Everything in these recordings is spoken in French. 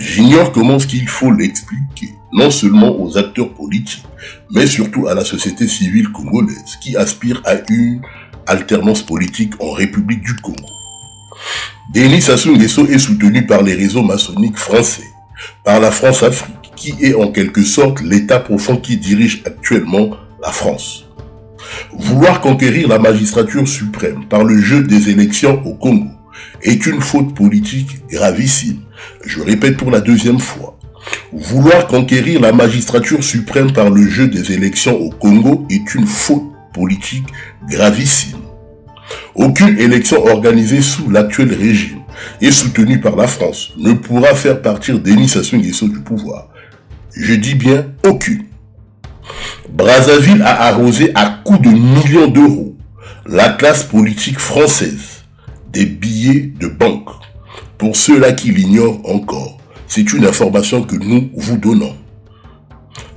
J'ignore comment il faut l'expliquer, non seulement aux acteurs politiques, mais surtout à la société civile congolaise qui aspire à une alternance politique en République du Congo. Denis Sassou Nguesso est soutenu par les réseaux maçonniques français, par la France-Afrique, qui est en quelque sorte l'État profond qui dirige actuellement la France. Vouloir conquérir la magistrature suprême par le jeu des élections au Congo est une faute politique gravissime. Je répète pour la deuxième fois. Vouloir conquérir la magistrature suprême par le jeu des élections au Congo est une faute politique gravissime. Aucune élection organisée sous l'actuel régime et soutenue par la France ne pourra faire partir Denis Sassou Nguesso du pouvoir. Je dis bien aucune. Brazzaville a arrosé à coups de millions d'euros la classe politique française des billets de banque. Pour ceux-là qui l'ignorent encore, c'est une information que nous vous donnons.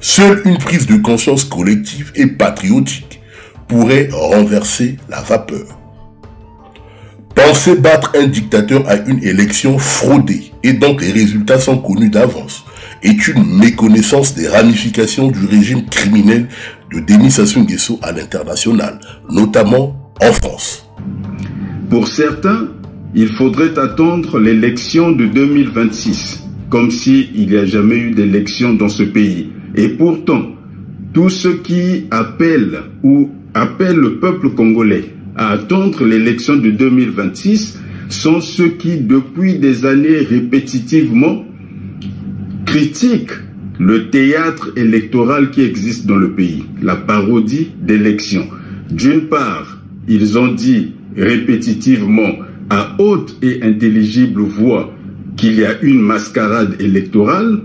Seule une prise de conscience collective et patriotique pourrait renverser la vapeur. Penser battre un dictateur à une élection fraudée et dont les résultats sont connus d'avance est une méconnaissance des ramifications du régime criminel de Denis Sassou Nguesso à l'international, notamment en France. Pour certains, il faudrait attendre l'élection de 2026, comme s'il n'y a jamais eu d'élection dans ce pays. Et pourtant, tous ceux qui appellent le peuple congolais à attendre l'élection de 2026 sont ceux qui, depuis des années répétitivement, critiquent le théâtre électoral qui existe dans le pays, la parodie d'élection. D'une part, ils ont dit répétitivement à haute et intelligible voix qu'il y a une mascarade électorale,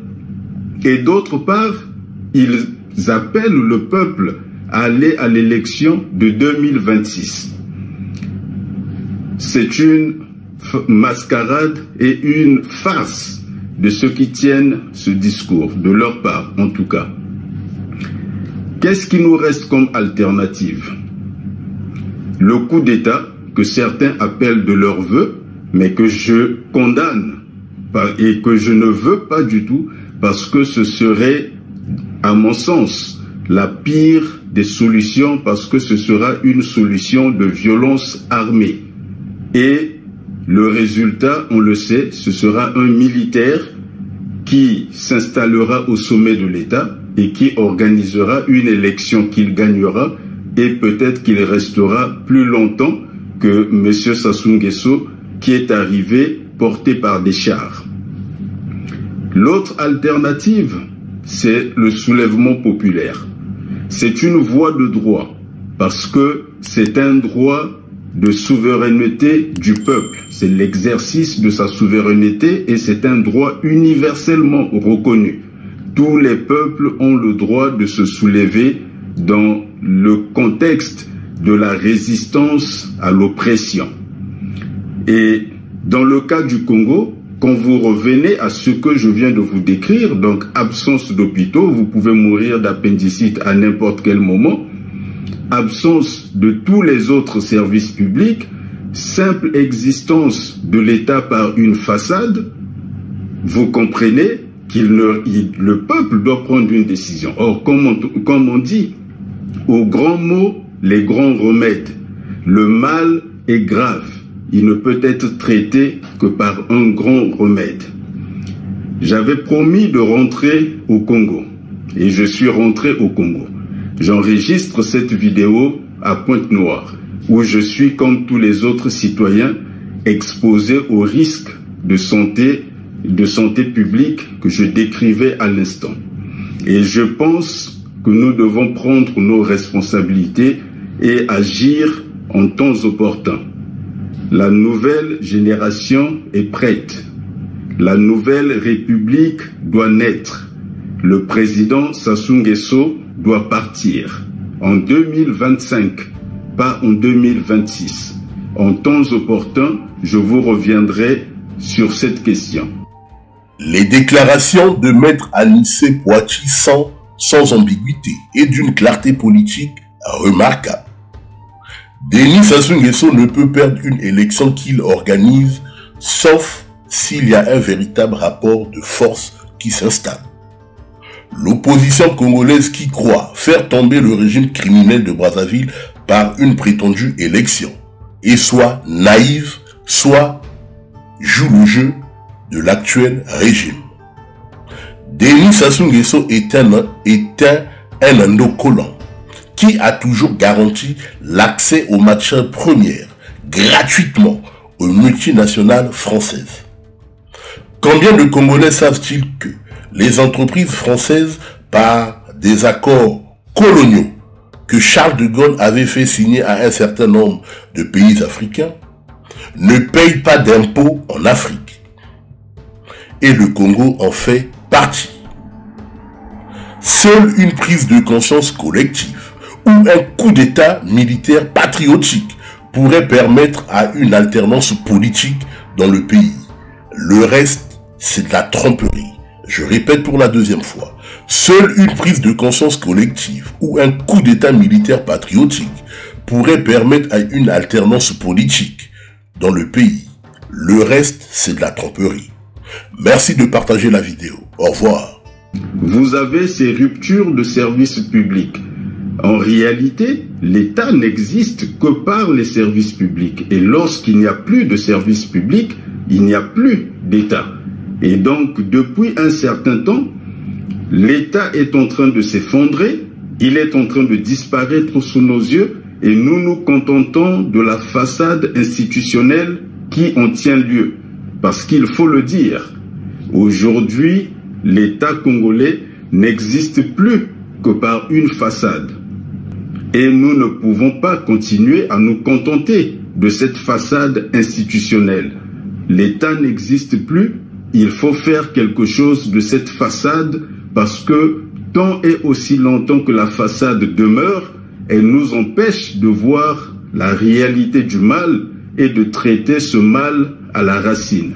et d'autre part, ils appellent le peuple à aller à l'élection de 2026. C'est une mascarade et une farce de ceux qui tiennent ce discours, de leur part en tout cas. Qu'est-ce qui nous reste comme alternative? Le coup d'État que certains appellent de leur vœu, mais que je condamne et que je ne veux pas du tout, parce que ce serait, à mon sens, la pire des solutions, parce que ce sera une solution de violence armée. Et le résultat, on le sait, ce sera un militaire qui s'installera au sommet de l'État et qui organisera une élection qu'il gagnera, et peut-être qu'il restera plus longtemps que M. Sassou Nguesso, qui est arrivé porté par des chars. L'autre alternative, c'est le soulèvement populaire. C'est une voie de droit, parce que c'est un droit de souveraineté du peuple. C'est l'exercice de sa souveraineté et c'est un droit universellement reconnu. Tous les peuples ont le droit de se soulever dans le contexte de la résistance à l'oppression. Et dans le cas du Congo, quand vous revenez à ce que je viens de vous décrire, donc absence d'hôpitaux, vous pouvez mourir d'appendicite à n'importe quel moment, absence de tous les autres services publics, simple existence de l'État par une façade, vous comprenez le peuple doit prendre une décision. Or, comme on dit, aux grands mots, les grands remèdes. Le mal est grave. Il ne peut être traité que par un grand remède. J'avais promis de rentrer au Congo. Et je suis rentré au Congo. J'enregistre cette vidéo à Pointe-Noire, où je suis, comme tous les autres citoyens, exposé aux risques de santé publique que je décrivais à l'instant. Et je pense que nous devons prendre nos responsabilités et agir en temps opportun. La nouvelle génération est prête. La nouvelle République doit naître. Le président Sassou Nguesso doit partir en 2025, pas en 2026. En temps opportun, je vous reviendrai sur cette question. Les déclarations de Maître Anissé Poachi sont sans ambiguïté et d'une clarté politique remarquable. Denis Sassou Nguesso ne peut perdre une élection qu'il organise, sauf s'il y a un véritable rapport de force qui s'installe. L'opposition congolaise qui croit faire tomber le régime criminel de Brazzaville par une prétendue élection est soit naïve, soit joue le jeu de l'actuel régime. Denis Sassou Nguesso est un endocollant qui a toujours garanti l'accès aux matières premières gratuitement aux multinationales françaises. Combien de Congolais savent-ils que les entreprises françaises, par des accords coloniaux que Charles de Gaulle avait fait signer à un certain nombre de pays africains, ne payent pas d'impôts en Afrique? Et le Congo en fait partie. Seule une prise de conscience collective ou un coup d'État militaire patriotique pourrait permettre à une alternance politique dans le pays. Le reste, c'est de la tromperie. Je répète pour la deuxième fois. Seule une prise de conscience collective ou un coup d'État militaire patriotique pourrait permettre à une alternance politique dans le pays. Le reste, c'est de la tromperie. Merci de partager la vidéo. Au revoir. Vous avez ces ruptures de services publics. En réalité, l'État n'existe que par les services publics. Et lorsqu'il n'y a plus de services publics, il n'y a plus d'État. Et donc, depuis un certain temps, l'État est en train de s'effondrer, il est en train de disparaître sous nos yeux, et nous nous contentons de la façade institutionnelle qui en tient lieu. Parce qu'il faut le dire, aujourd'hui, l'État congolais n'existe plus que par une façade. Et nous ne pouvons pas continuer à nous contenter de cette façade institutionnelle. L'État n'existe plus, il faut faire quelque chose de cette façade parce que tant et aussi longtemps que la façade demeure, elle nous empêche de voir la réalité du mal et de traiter ce mal à la racine.